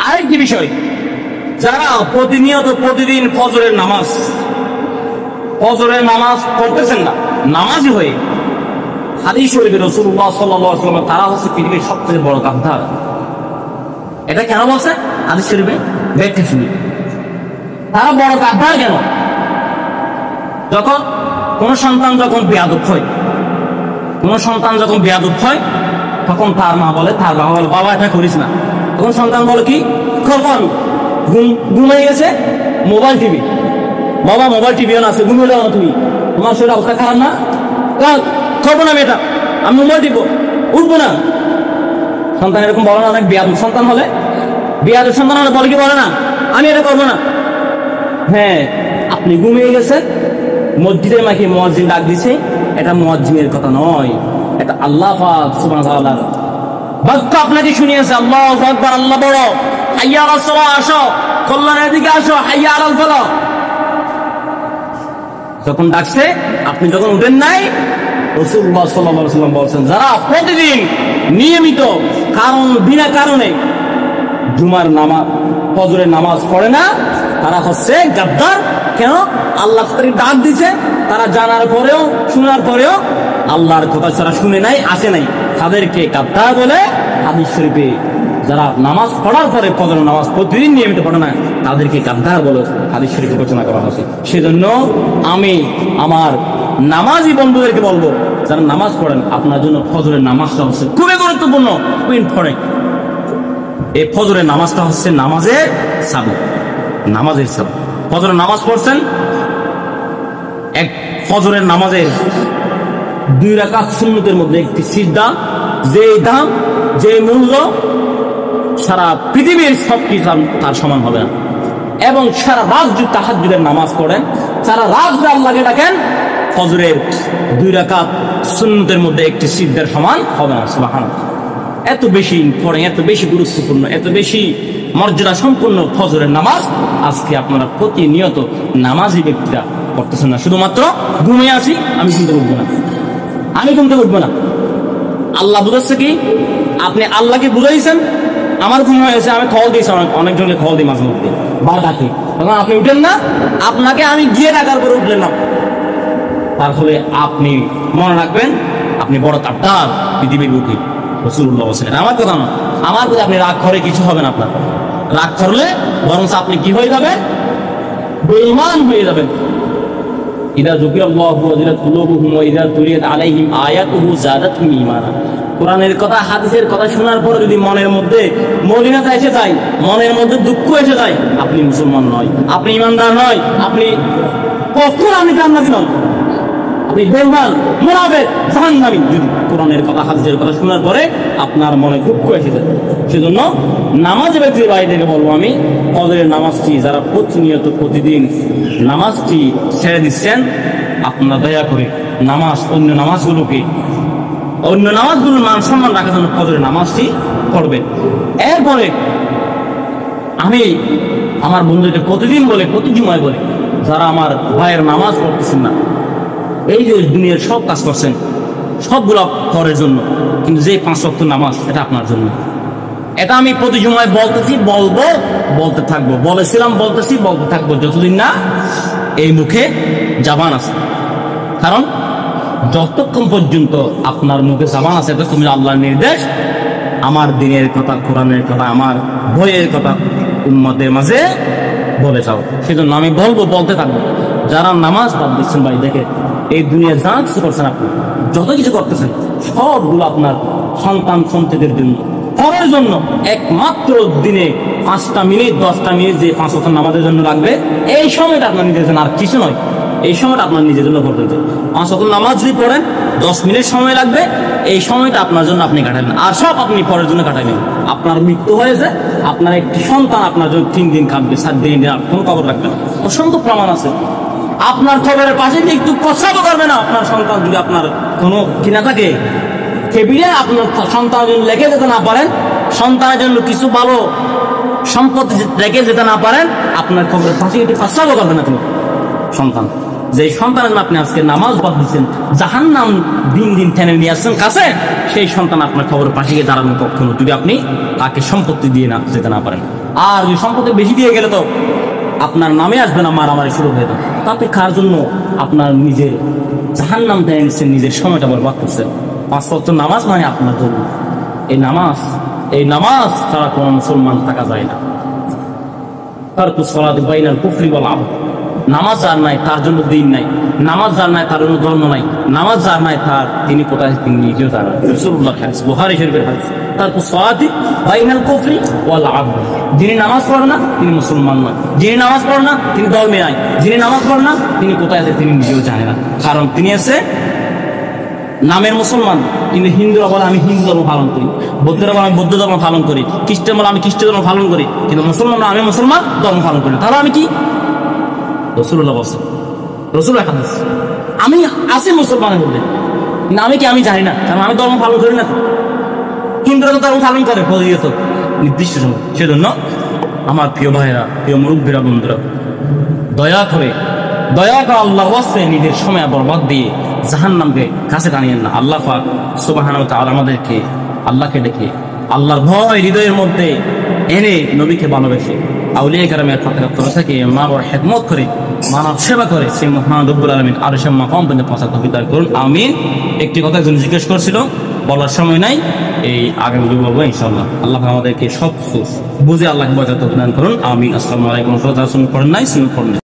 আরেকটি বিষয়, যারা প্রতিনিয়ত প্রতিদিন ফজরের নামাজ পড়তেছেন না, নামাজি হয়ে, হাদিস শরীফে রাসূলুল্লাহ সাল্লাল্লাহু আলাইহি ওয়াসাল্লাম তারা হচ্ছে পৃথিবীর সবচেয়ে বড় গাদ্দার। এটা কেন বলছে হাদিস শরীফে? ব্যাখ্যা শুনি। তারা বড় গাদ্দার কেন? যখন কোন সন্তান যখন বেয়াদব হয়, তখন তার মা বলে, তার বাবা বলে, বাবা এটা করিস না। তখন সন্তান বলে কি করবো, আমি ঘুমিয়ে গেছে, মোবাইল টিভি, বাবা মোবাইল টিভিও না আছে, ঘুমিয়ে যাও না তুমি, তোমার শরীর অবস্থা খারাপ না, করবো না আমি এটা, আমি মোবাইল টিপবো, উঠবো না। সন্তান এরকম বলে না? অনেক বেয়াদব সন্তান হলে, বেয়াদব সন্তান হলে বলে কি, বলে না আমি এটা করবো না। হ্যাঁ, আপনি ঘুমিয়ে গেছেন, মসজিদের মাকে মুয়াজ্জিন ডাক দিছে, এটা মুয়াজ্জিনের কথা নয়, এটা আল্লাহ পাক সুবহানাহু ওয়া তাআলার বাক্য আপনাকে শুনিয়েছে। আল্লাহু আকবার, আল্লাহ বড়, হাইয়া আলাস সালাহ, আসো কল্যাণের দিকে আসো, হাইয়া আলাল ফালাহ। যখন ডাকছে আপনি যখন উঠেন নাই, রাসূলুল্লাহ সাল্লাল্লাহু আলাইহি ওয়াসাল্লাম বলেছেন, যারা প্রতিদিন নিয়মিত বিনা কারণে জুমার নামাজ, ফজরের নামাজ পড়ে না, তারা হচ্ছে গাদ্দার। কেন? আল্লাহ তাদেরকে ডাক দিছে, তারা জানার পরেও শোনার পরেও আল্লাহর কথা ছাড়া শুনে নাই, আসে নাই, তাদেরকে গাদ্দার বলে হাদিস শরীফে। যারা নামাজ পড়ার পরে ফজরের নামাজ প্রতিদিন নিয়মিত পড়ে না, তাদেরকে গাদ্দার বলে হাদিস শরীফে ঘোষণা করা হয়েছে। সেজন্য আমি আমার নামাজি বন্ধুদেরকে বলবো, যারা নামাজ পড়েন, আপনার জন্য ফজরের নামাজটা হচ্ছে খুবই গুরুত্বপূর্ণ, খুবই ইম্পর্টেন্ট। এই ফজরের নামাজটা হচ্ছে নামাজের সাবক। ফজরের নামাজ পড়ছেন, এক ফজরের নামাজের 2 রাকাত সুন্নতের মধ্যে একটি সিজদা, যে দাম, যে মূল্য সারা পৃথিবীর সবকিছু তার সমান হবে না। এবং সারা রাত যদি তাহাজ্জুদের নামাজ পড়েন, সারা রাত যদি আল্লাহকে ডাকেন, ফজরের 2 রাকাত সুন্নতের মধ্যে একটি সিজদার সমান হবে না। সুবহানাল্লাহ। এত বেশি ইম্পর্টেন্ট, এত বেশি গুরুত্বপূর্ণ, এত বেশি মর্যাদা সম্পূর্ণ ফজরের নামাজ, আজকে আপনারা প্রতিনিয়ত নামাজি ব্যক্তিরা পড়তেছেন না। শুধুমাত্র ঘুমিয়ে আসি, আমি ঘুমতে উঠবো না। আল্লাহ বুঝাচ্ছে কি, আপনি আল্লাহকে বুঝাইছেন, আমার ঘুম হয়েছে, আমি খবর দিয়েছি, অনেকজনকে খবর দিই মাঝে মধ্যে বা ডাকি, তখন আপনি উঠেন না, আপনাকে আমি গিয়ে ডাকার পরে উঠলেন না। তার ফলে আপনি মনে রাখবেন, আপনি বড় গাদ্দার পৃথিবীর বুকে। রাসূলুল্লাহ বলেছেন, আমার কথা না, আমার কথা। আপনি রাগ করে কিছু হবে না, আপনার রাগ করলে বরং আপনি কি হয়ে যাবেন, বেঈমান হয়ে যাবেন। ইদা যুকিরাল্লাহু ওয়াজিলাত কুলুবুহুম ওয়া ইদা তুলিয়াত আলাইহিম আয়াতুহু যাদাতহুম ঈমানা। কোরআনের কথা, হাদিসের কথা শোনার পরে যদি মনের মধ্যে মলিনতা এসে যায়, মনের মধ্যে দুঃখ এসে যায়, আপনি মুসলমান নয়, আপনি ঈমানদার নয়, আপনি কখনো আপনি জান্নাতি নন, আপনি বেঈমান, মুনাফিক, জাহান্নামী। যদি কোরআনের কথা, হাদিসের কথা শোনার পরে আপনার মনে দুঃখ এসে যায়। সেজন্য নামাজ ব্যক্তির ভাইদেরকে বলবো আমি, ফজরের নামাজটি যারা প্রতিনিয়ত প্রতিদিন নামাজটি ছেড়ে দিচ্ছেন, আপনারা দয়া করে অন্য নামাজগুলোর মান সম্মান রাখার জন্য ফজরের নামাজটি পড়বেন। এরপরে আমি আমার বন্ধুদের প্রতিদিন বলে, প্রতি জুমায় বলে, যারা আমার ভাইয়ের নামাজ পড়তেছেন না, এই যে দুনিয়ার সব কাজ করছেন, সবগুলো পরের জন্য, কিন্তু যে 5 ওয়াক্ত নামাজ, এটা আপনার জন্য। এটা আমি প্রতি জুমায় বলতেছি, বলতে থাকবো, বলেছিলাম, বলতেছি, বলতে থাকবো, যতদিন না এই মুখে জাবান আছে। কারণ যতক্ষণ পর্যন্ত আপনার মুখে জাবান আছে, তো তুমি আল্লাহর নির্দেশ, আমার দিনের কথা, কোরআনের কথা, আমার বইয়ের কথা উম্মতের মাঝে বলে যাও। সেজন্য আমি বলতে থাকবো। যারা নামাজ বাদ দিচ্ছেন, ভাই দেখে, এই দুনিয়া যা কিছু করছেন, আপনি যত কিছু করতেছেন, সবগুলো আপনার সন্তান সন্ততিদের জন্য, পরের জন্য। একমাত্র দিনে 5টা মিনিট 10টা মিনিট যে 5 ওয়াক্ত নামাজের জন্য লাগবে, এই সময়টা আপনার নিজের জন্য, আর কিছু নয়। এই সময়টা আপনার নিজের জন্য করতে হবে। 5 ওয়াক্ত নামাজ যদি পড়েন, 10 মিনিট সময় লাগবে, এই সময়টা আপনার জন্য আপনি কাটাবেন, আর সব আপনি পরের জন্য কাটাবেন। আপনার মৃত্যু হয়েছে, আপনার একটি সন্তান আপনার জন্য 3 দিন কাঁদবে, 7 দিন কোনো খবর রাখবেন। অসংখ্য প্রমাণ আছে। আপনার খবরের পাশে একটু প্রস্রাবও করবে না আপনার সন্তান, যদি আপনার কোনো কিনা থাকে টেবিলে, আপনার সন্তানের জন্য লেখে যেতে না পারেন, সন্তানের জন্য কিছু ভালো সম্পত্তি রেখে যেতে না পারেন, আপনার খবরের পাশে একটু প্রস্রাবও করবে না তুমি সন্তান। যে সন্তানের জন্য আপনি আজকে নামাজ বাদ দিচ্ছেন, জাহান্নাম দিন দিন টেনে নিয়ে আসছেন কাছে, সেই সন্তান আপনার খবরের পাশে গিয়ে দাঁড়ানো কখনো, যদি আপনি তাকে সম্পত্তি দিয়ে যেতে না পারেন। আর ওই সম্পত্তি বেশি দিয়ে গেলে তো আপনার নামে আসবে না, মারামারি শুরু হয়ে যাবে। তাতে কার জন্য আপনার নিজের জাহান্নাম টেনে নিচ্ছেন, নিজের সময়টা বরবাদ করছেন। 5 ওয়াক্ত নামাজ মানে আপনার জন্য। এই নামাজ ছাড়া কোনো মুসলমান থাকা যায় না। তারকু সালাতি বাইনাল কুফরি ওয়াল আবদ। নামাজ যার নাই তার জন্য দিন নাই, নামাজ যার নাই তার জন্য ধর্ম নাই, নামাজ যার নাই তার তিনি কোথায় তিনি নিজেও জানেন। রাসূলুল্লাহ হাদিস, বুখারী শরীফের হাদিস, তারকু সালাতি বাইনাল কুফরি ওয়াল আবদ। যিনি নামাজ পড়ে না তিনি মুসলমান নয়, যিনি নামাজ পড়ে না তিনি ধর্মে নাই, যিনি নামাজ পড়ে না তিনি কোথায় আছে তিনি নিজেও জানে না। কারণ তিনি আছে নামের মুসলমান, কিন্তু হিন্দুরা বলে আমি হিন্দু ধর্ম পালন করি, বৌদ্ধরা বলে আমি বৌদ্ধ ধর্ম পালন করি, খ্রিস্টান বলে আমি খ্রিস্ট ধর্ম পালন করি, কিন্তু মুসলমান আমি মুসলমান ধর্ম পালন করি। তাহলে আমি কি? রাসূলুল্লাহ বলেন, রাসূলুল্লাহ হাদিস, আমি আছি মুসলমানের মধ্যে, কিন্তু আমি কি? আমি জানি না, কারণ আমি ধর্ম পালন করি না। হিন্দুরা তো ধর্ম পালন করে প্রতিনিয়ত নির্দিষ্ট সময়। সেজন্য আমার প্রিয় ভাইয়েরা, প্রিয় মুরব্বীরা, বন্ধুরা, দয়া করে আল্লাহর ওয়াস্তে নিজের সময় বরবাদ দিয়ে জাহান্নামকে কাছে টানিয়েন না। আল্লাহ পাক সুবহানাহু ওয়া তাআলা আমাদেরকে আল্লাহকে ডেকে আল্লাহর ভয় হৃদয়ের মধ্যে এনে নবীকে ভালোবেসে আউলিয়া কেরামের ফাতরা থেকে মা বাবার খেদমত করে মানব সেবা করে সেই মহান রব্বুল আলামিন আরশের মাকাম পর্যন্ত পৌঁছাতে তৌফিক দান করুন, আমিন। একটি কথা একজন জিজ্ঞেস করছিল, বলার সময় নাই, এই আগামী বলবো ইনশাআল্লাহ। আল্লাহ আমাদেরকে সব বুঝে আল্লাহকে বোঝার তৌফিক দান করুন, আমিন। আসসালামু আলাইকুম। পড়েন নাই, শুনুন, পড়েন।